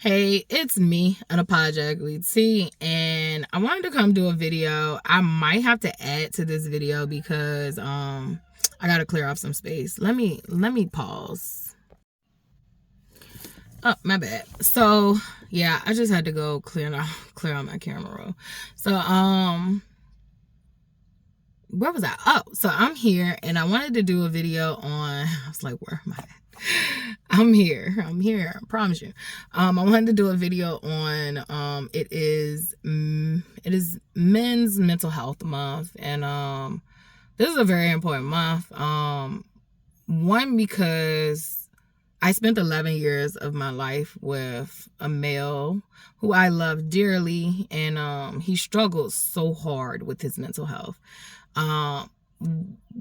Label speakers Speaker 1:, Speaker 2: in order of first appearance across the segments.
Speaker 1: Hey, it's me, Unapologetically T, and I wanted to come do a video. I might have to add to this video because I gotta clear off some space. Let me pause. Oh, my bad. So yeah, I just had to go clear out my camera roll. So where was I? Oh, so I'm here and I wanted to do a video on I was like, where am I at? I'm here. I promise you. I wanted to do a video on it is Men's Mental Health Month, and this is a very important month. One, because I spent 11 years of my life with a male who I love dearly, and he struggled so hard with his mental health.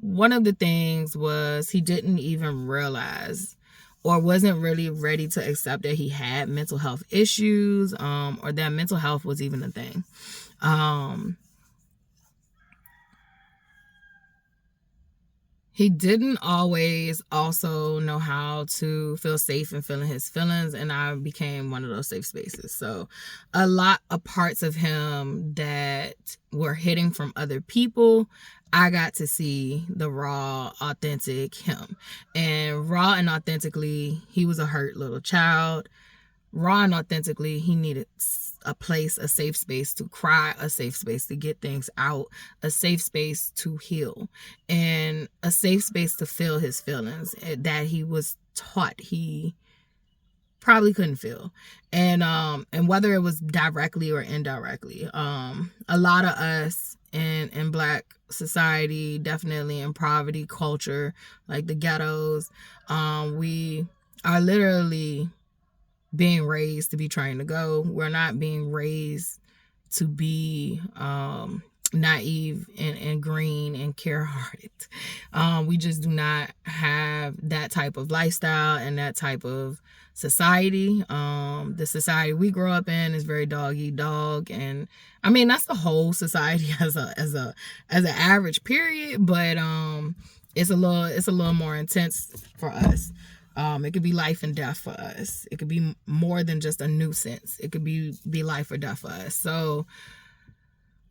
Speaker 1: One of the things was he didn't even realize or wasn't really ready to accept that he had mental health issues, or that mental health was even a thing. He didn't always also know how to feel safe and feeling his feelings, and I became one of those safe spaces. So a lot of parts of him that were hidden from other people, I got to see the raw, authentic him. And raw and authentically, he was a hurt little child. Raw and authentically, he needed a place, a safe space to cry, a safe space to get things out, a safe space to heal, and a safe space to feel his feelings that he was taught he probably couldn't feel. And whether it was directly or indirectly, a lot of us in Black society, definitely in poverty culture, like the ghettos, we are literally being raised to be trying to go. We're not being raised to be naive and green and care-hearted. We just do not have that type of lifestyle and that type of society. The society we grow up in is very dog eat dog, and I mean that's the whole society as an average period, but it's a little more intense for us. It could be life and death for us. It could be more than just a nuisance. It could be life or death for us. So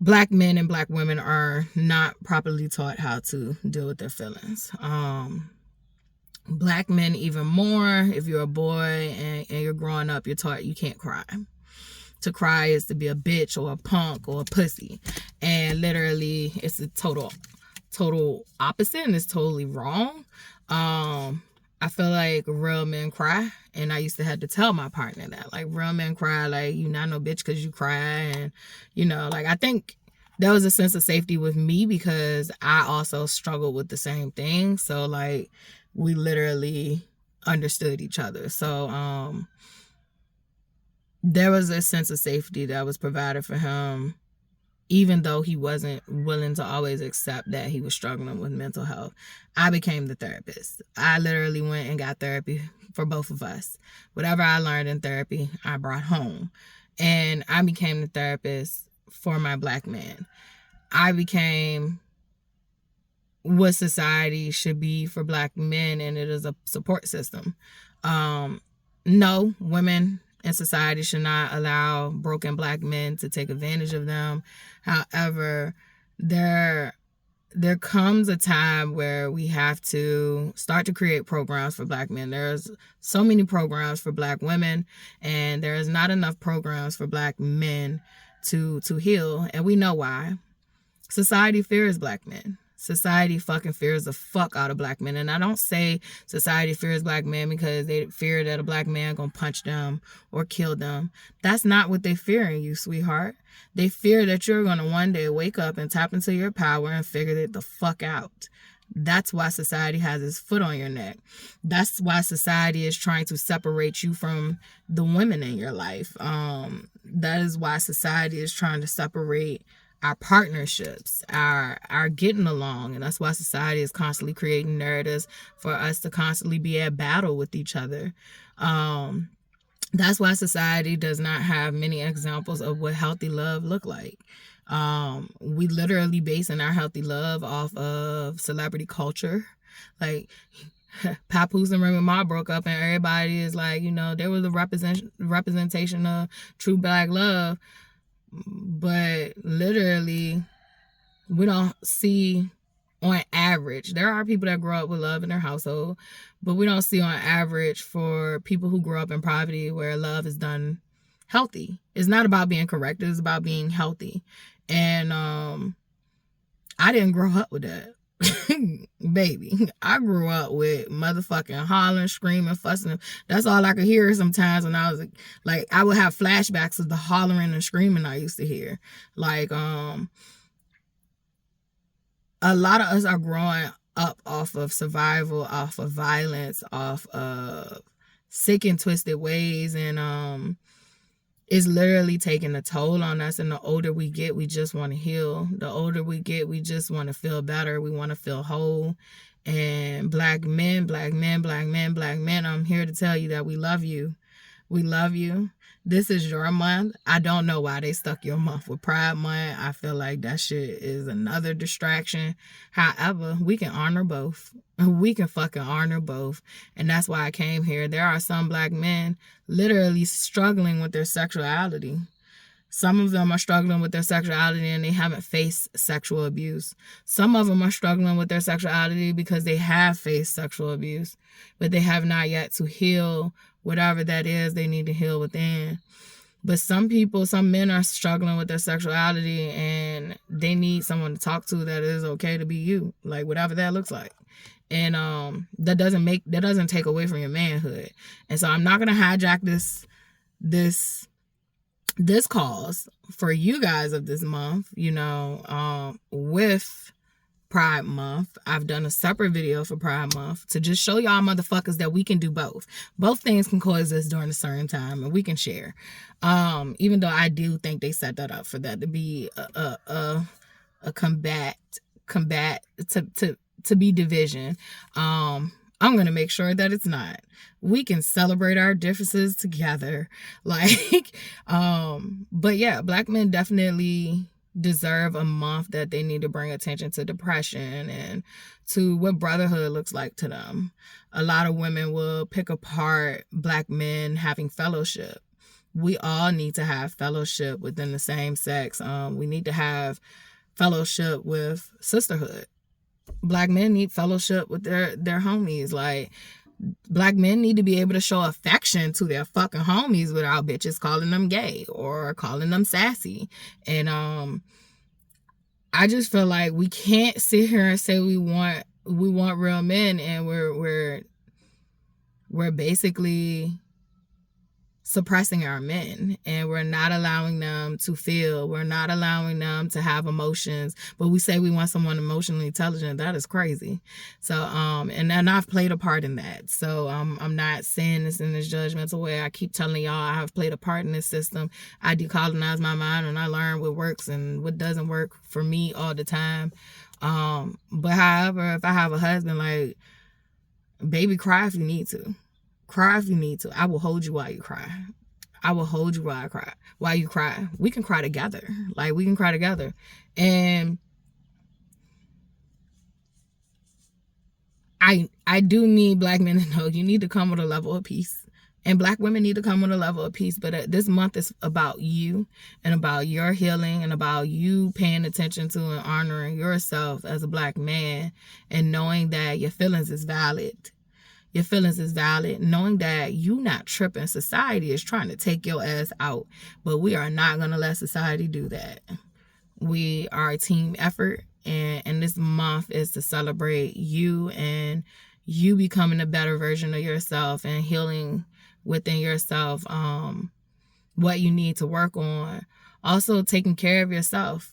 Speaker 1: Black men and Black women are not properly taught how to deal with their feelings. Black men even more. If you're a boy and you're growing up, you're taught you can't cry. To cry is to be a bitch or a punk or a pussy. And literally it's a total opposite, and it's totally wrong. I feel like real men cry, and I used to have to tell my partner that, like, real men cry, like, you not no bitch because you cry, and, you know, like, I think there was a sense of safety with me because I also struggled with the same thing, so, like, we literally understood each other, so, there was a sense of safety that was provided for him, even though he wasn't willing to always accept that he was struggling with mental health. I became the therapist. I literally went and got therapy for both of us. Whatever I learned in therapy, I brought home. And I became the therapist for my Black man. I became what society should be for Black men, and it is a support system. No, women in society should not allow broken Black men to take advantage of them. However, there comes a time where we have to start to create programs for Black men. There's so many programs for Black women, and there is not enough programs for Black men to heal, and we know why. Society fears Black men. Society fucking fears the fuck out of Black men. And I don't say society fears Black men because they fear that a Black man gonna punch them or kill them. That's not what they fear in you, sweetheart. They fear that you're gonna one day wake up and tap into your power and figure it the fuck out. That's why society has its foot on your neck. That's why society is trying to separate you from the women in your life. That is why society is trying to separate our partnerships, our getting along, and that's why society is constantly creating narratives for us to constantly be at battle with each other. That's why society does not have many examples of what healthy love look like. We literally basing our healthy love off of celebrity culture. Like, Papoose and Remy Ma broke up, and everybody is like, you know, they were the representation of true black love. But literally, we don't see, on average, there are people that grow up with love in their household, but we don't see on average for people who grow up in poverty where love is done healthy. It's not about being correct, it's about being healthy. And I didn't grow up with that. Baby, I grew up with motherfucking hollering, screaming, fussing. That's all I could hear sometimes when I was like, I would have flashbacks of the hollering and screaming I used to hear. Like, a lot of us are growing up off of survival, off of violence, off of sick and twisted ways, and it's literally taking a toll on us. And the older we get, we just want to heal. The older we get, we just want to feel better. We want to feel whole. And black men, I'm here to tell you that we love you. We love you. This is your month. I don't know why they stuck your month with Pride Month. I feel like that shit is another distraction. However, we can honor both. We can fucking honor both. And that's why I came here. There are some black men literally struggling with their sexuality. Some of them are struggling with their sexuality and they haven't faced sexual abuse. Some of them are struggling with their sexuality because they have faced sexual abuse, but they have not yet to heal whatever that is they need to heal within. But some men are struggling with their sexuality and they need someone to talk to that is okay to be you, like whatever that looks like. And that doesn't take away from your manhood. And so I'm not gonna hijack this cause for you guys of this month, you know, with Pride Month. I've done a separate video for Pride Month to just show y'all motherfuckers that we can do both. Both things can coexist during a certain time and we can share. Even though I do think they set that up for that to be a combat to be division. I'm going to make sure that it's not. We can celebrate our differences together. Like, but yeah, black men definitely deserve a month that they need to bring attention to depression and to what brotherhood looks like to them. A lot of women will pick apart black men having fellowship. We all need to have fellowship within the same sex. We need to have fellowship with sisterhood. Black men need fellowship with their homies. Like, black men need to be able to show affection to their fucking homies without bitches calling them gay or calling them sassy. And I just feel like we can't sit here and say we want real men and we're basically suppressing our men, and we're not allowing them to feel. We're not allowing them to have emotions, but we say we want someone emotionally intelligent. That is crazy. So and I've played a part in that. So I'm not saying this in this judgmental way. I keep telling y'all I have played a part in this system. I decolonize my mind and I learn what works and what doesn't work for me all the time. But however, if I have a husband, like, baby, cry if you need to. Cry if you need to. I will hold you while you cry. I will hold you while you cry. We can cry together. Like, we can cry together. And I do need black men to know you need to come with a level of peace. And black women need to come with a level of peace. But this month is about you and about your healing and about you paying attention to and honoring yourself as a black man and knowing that your feelings is valid. Your feelings is valid, knowing that you not tripping. Society is trying to take your ass out, but we are not going to let society do that. We are a team effort, and this month is to celebrate you and you becoming a better version of yourself and healing within yourself what you need to work on. Also, taking care of yourself.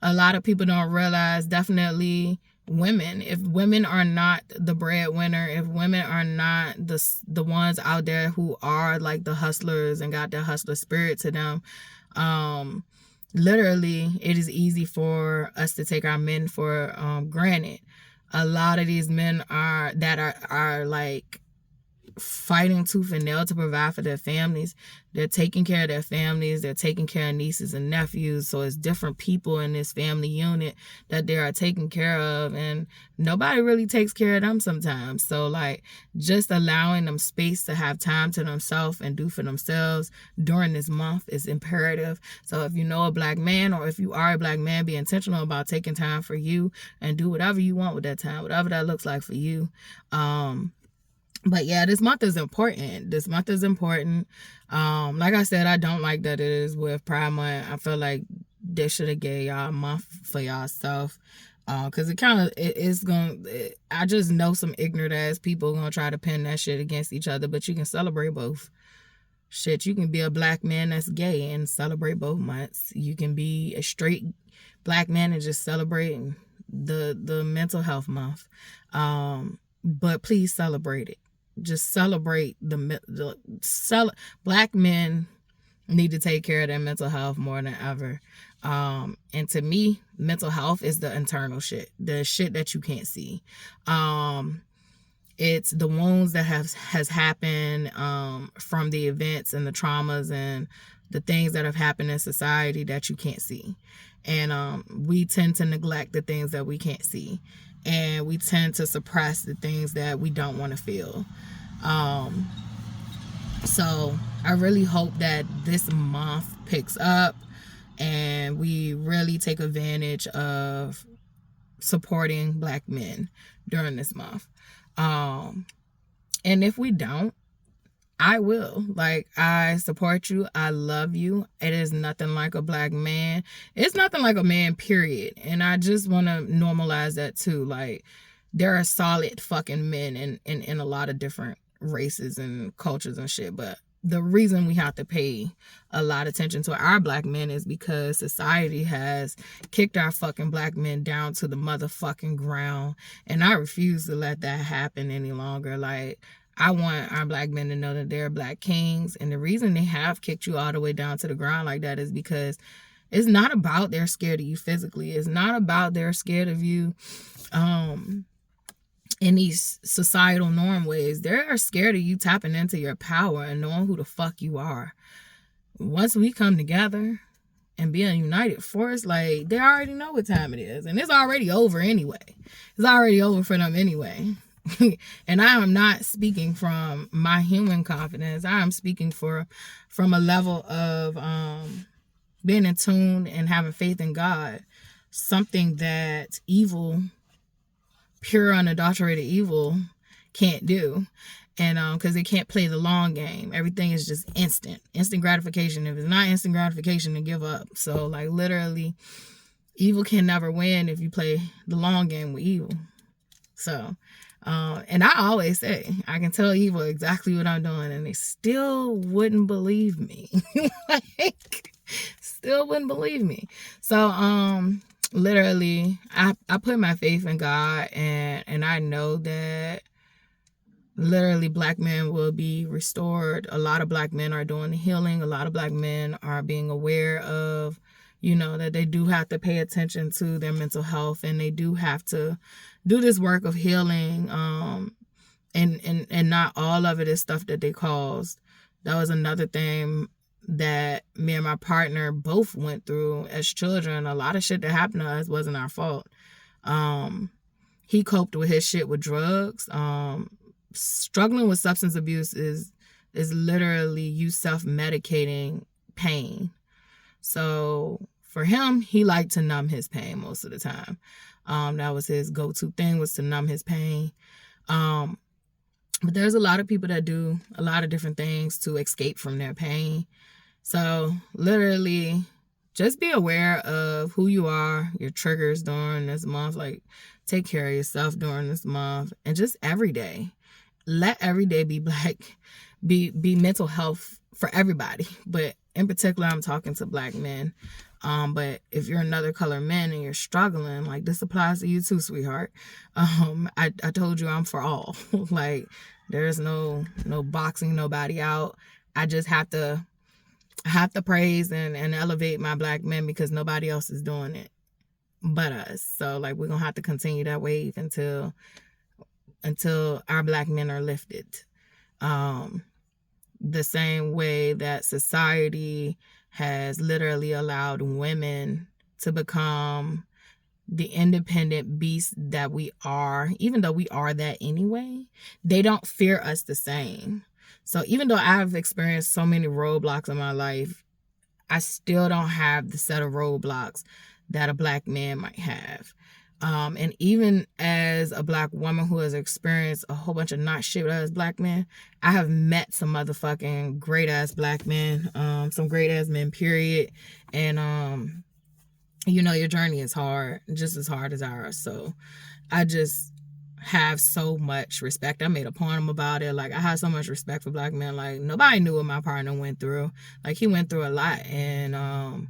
Speaker 1: A lot of people don't realize, definitely women, if women are not the breadwinner, if women are not the ones out there who are like the hustlers and got that hustler spirit to them, literally it is easy for us to take our men for granted. A lot of these men are like fighting tooth and nail to provide for their families. They're taking care of their families. They're taking care of nieces and nephews. So it's different people in this family unit that they are taking care of, and nobody really takes care of them sometimes. So like just allowing them space to have time to themselves and do for themselves during this month is imperative. So if you know a Black man, or if you are a Black man, be intentional about taking time for you and do whatever you want with that time, whatever that looks like for you. But yeah, this month is important. This month is important. Like I said, I don't like that it is with Pride Month. I feel like they should have gave y'all a month for y'all stuff. Cause I just know some ignorant ass people gonna try to pin that shit against each other, but you can celebrate both. Shit, you can be a Black man that's gay and celebrate both months. You can be a straight Black man and just celebrate the mental health month. But please celebrate it. Just celebrate Black men need to take care of their mental health more than ever. And to me, mental health is the internal shit, the shit that you can't see. It's the wounds that has happened from the events and the traumas and the things that have happened in society that you can't see. And we tend to neglect the things that we can't see. And we tend to suppress the things that we don't want to feel. So I really hope that this month picks up and we really take advantage of supporting Black men during this month. And if we don't, I will. Like, I support you. I love you. It is nothing like a Black man. It's nothing like a man, period. And I just want to normalize that too. Like, there are solid fucking men in a lot of different races and cultures and shit. But the reason we have to pay a lot of attention to our Black men is because society has kicked our fucking Black men down to the motherfucking ground. And I refuse to let that happen any longer. Like, I want our Black men to know that they're Black kings. And the reason they have kicked you all the way down to the ground like that is because it's not about they're scared of you physically. It's not about they're scared of you in these societal norm ways. They're scared of you tapping into your power and knowing who the fuck you are. Once we come together and be a united force, like, they already know what time it is. And it's already over anyway. It's already over for them anyway. And I am not speaking from my human confidence. I am speaking from a level of being in tune and having faith in God. Something that evil, pure unadulterated evil, can't do. And because they can't play the long game. Everything is just instant gratification. If it's not instant gratification, then give up. So like literally, evil can never win if you play the long game with evil. So and I always say, I can tell evil exactly what I'm doing and they still wouldn't believe me. Like, still wouldn't believe me. So literally, I put my faith in God, and I know that literally Black men will be restored. A lot of Black men are doing the healing. A lot of Black men are being aware of, you know, that they do have to pay attention to their mental health, and they do have to do this work of healing. And not all of it is stuff that they caused. That was another thing that me and my partner both went through as children. A lot of shit that happened to us wasn't our fault. He coped with his shit with drugs. Struggling with substance abuse is literally you self-medicating pain. So for him, he liked to numb his pain most of the time. That was his go-to thing, was to numb his pain. But there's a lot of people that do a lot of different things to escape from their pain. So literally, just be aware of who you are, your triggers during this month. Like, take care of yourself during this month, and just every day. Let every day be be mental health for everybody. But in particular, I'm talking to Black men. But if you're another color man and you're struggling, like, this applies to you too, sweetheart. I told you I'm for all. Like, there's no boxing nobody out. I just have to praise and elevate my Black men because nobody else is doing it but us. So like, we're gonna have to continue that wave until our Black men are lifted. The same way that society has literally allowed women to become the independent beast that we are, even though we are that anyway, they don't fear us the same. So even though I've experienced so many roadblocks in my life, I still don't have the set of roadblocks that a black man might have. And even as a black woman who has experienced a whole bunch of not shit as black men, I have met some motherfucking great ass black men, some great ass men, period. And you know, your journey is hard, just as hard as ours. So I just have so much respect. I made a poem about it. Like, I have so much respect for black men. Like, nobody knew what my partner went through. Like, he went through a lot, and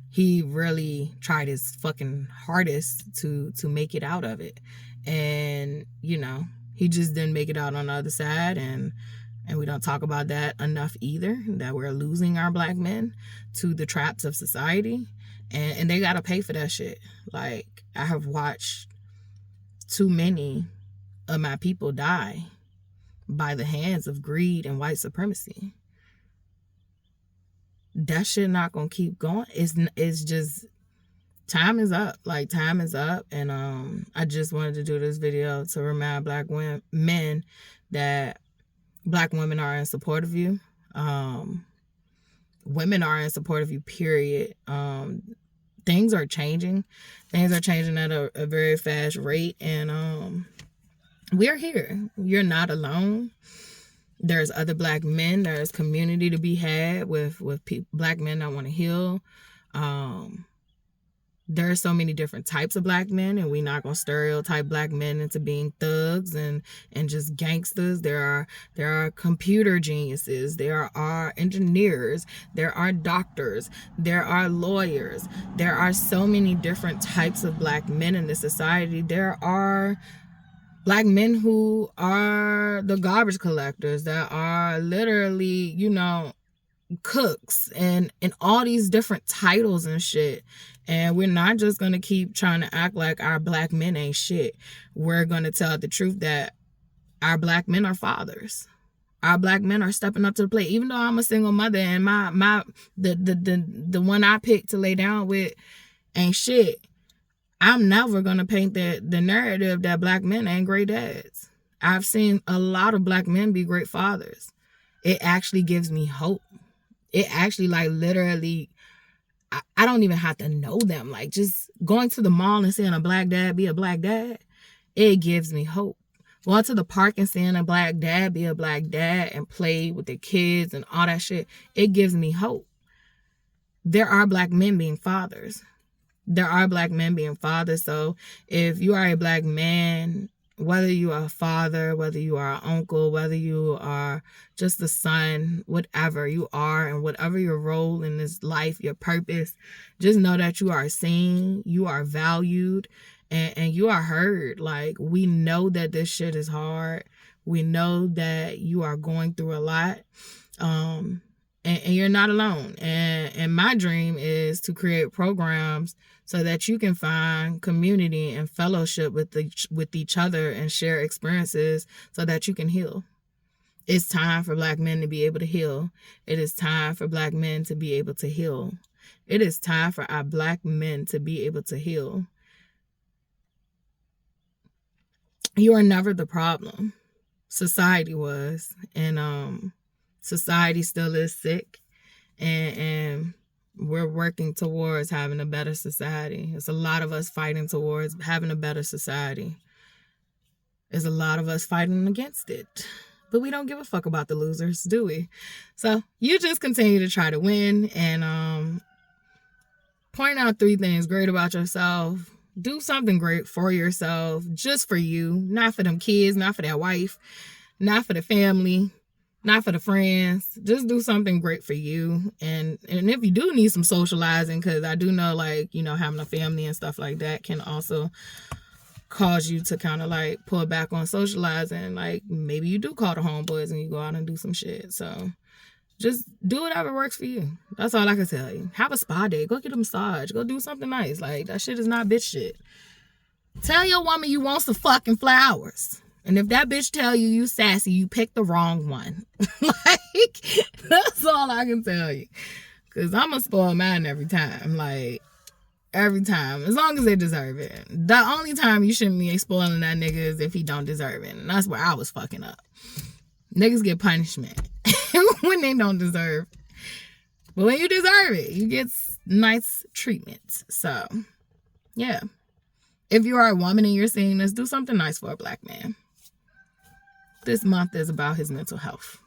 Speaker 1: he really tried his fucking hardest to make it out of it. And, you know, he just didn't make it out on the other side. And we don't talk about that enough either, that we're losing our black men to the traps of society. And they gotta pay for that shit. Like, I have watched too many of my people die by the hands of greed and white supremacy. That shit not gonna keep going. It's just, time is up. Like, time is up. And I just wanted to do this video to remind black men that black women are in support of you. Women are in support of you, period. Things are changing. Things are changing at a very fast rate. And we're here. You're not alone. There's other black men. There's community to be had with black men that want to heal. There are so many different types of black men, and we're not gonna stereotype black men into being thugs and just gangsters. There are computer geniuses. There are engineers. There are doctors. There are lawyers. There are so many different types of black men in this society. There are black men who are the garbage collectors, that are literally, you know, cooks, and all these different titles and shit. And we're not just gonna keep trying to act like our black men ain't shit. We're gonna tell the truth that our black men are fathers. Our black men are stepping up to the plate. Even though I'm a single mother and the one I picked to lay down with ain't shit, I'm never gonna paint the narrative that black men ain't great dads. I've seen a lot of black men be great fathers. It actually gives me hope. It actually, like, literally, I don't even have to know them. Like, just going to the mall and seeing a black dad be a black dad, it gives me hope. Going to the park and seeing a black dad be a black dad and play with the kids and all that shit, it gives me hope. There are black men being fathers. There are black men being fathers. So if you are a black man, whether you are a father, whether you are an uncle, whether you are just a son, whatever you are, and whatever your role in this life, your purpose, just know that you are seen, you are valued, and you are heard. Like, we know that this shit is hard. We know that you are going through a lot. And you're not alone. And my dream is to create programs so that you can find community and fellowship with each other and share experiences so that you can heal. It's time for black men to be able to heal. It is time for black men to be able to heal. It is time for our black men to be able to heal. You are never the problem. Society was. And society still is sick. And we're working towards having a better society. There's a lot of us fighting towards having a better society. There's a lot of us fighting against it. But we don't give a fuck about the losers, do we? So you just continue to try to win and point out 3 things great about yourself. Do something great for yourself, just for you. Not for them kids, not for that wife, not for the family, not for the friends. Just do something great for you. And if you do need some socializing, because I do know, like, you know, having a family and stuff like that can also cause you to kind of like pull back on socializing. Like, maybe you do call the homeboys and you go out and do some shit. So just do whatever works for you. That's all I can tell you. Have a spa day. Go get a massage. Go do something nice. Like, that shit is not bitch shit. Tell your woman you want some fucking flowers. And if that bitch tell you you sassy, you picked the wrong one. Like, that's all I can tell you. Because I'm going to spoil mine every time. Like, every time. As long as they deserve it. The only time you shouldn't be spoiling that nigga is if he don't deserve it. And that's where I was fucking up. Niggas get punishment when they don't deserve. But when you deserve it, you get nice treatment. So, yeah. If you are a woman and you're seeing this, do something nice for a black man. This month is about his mental health.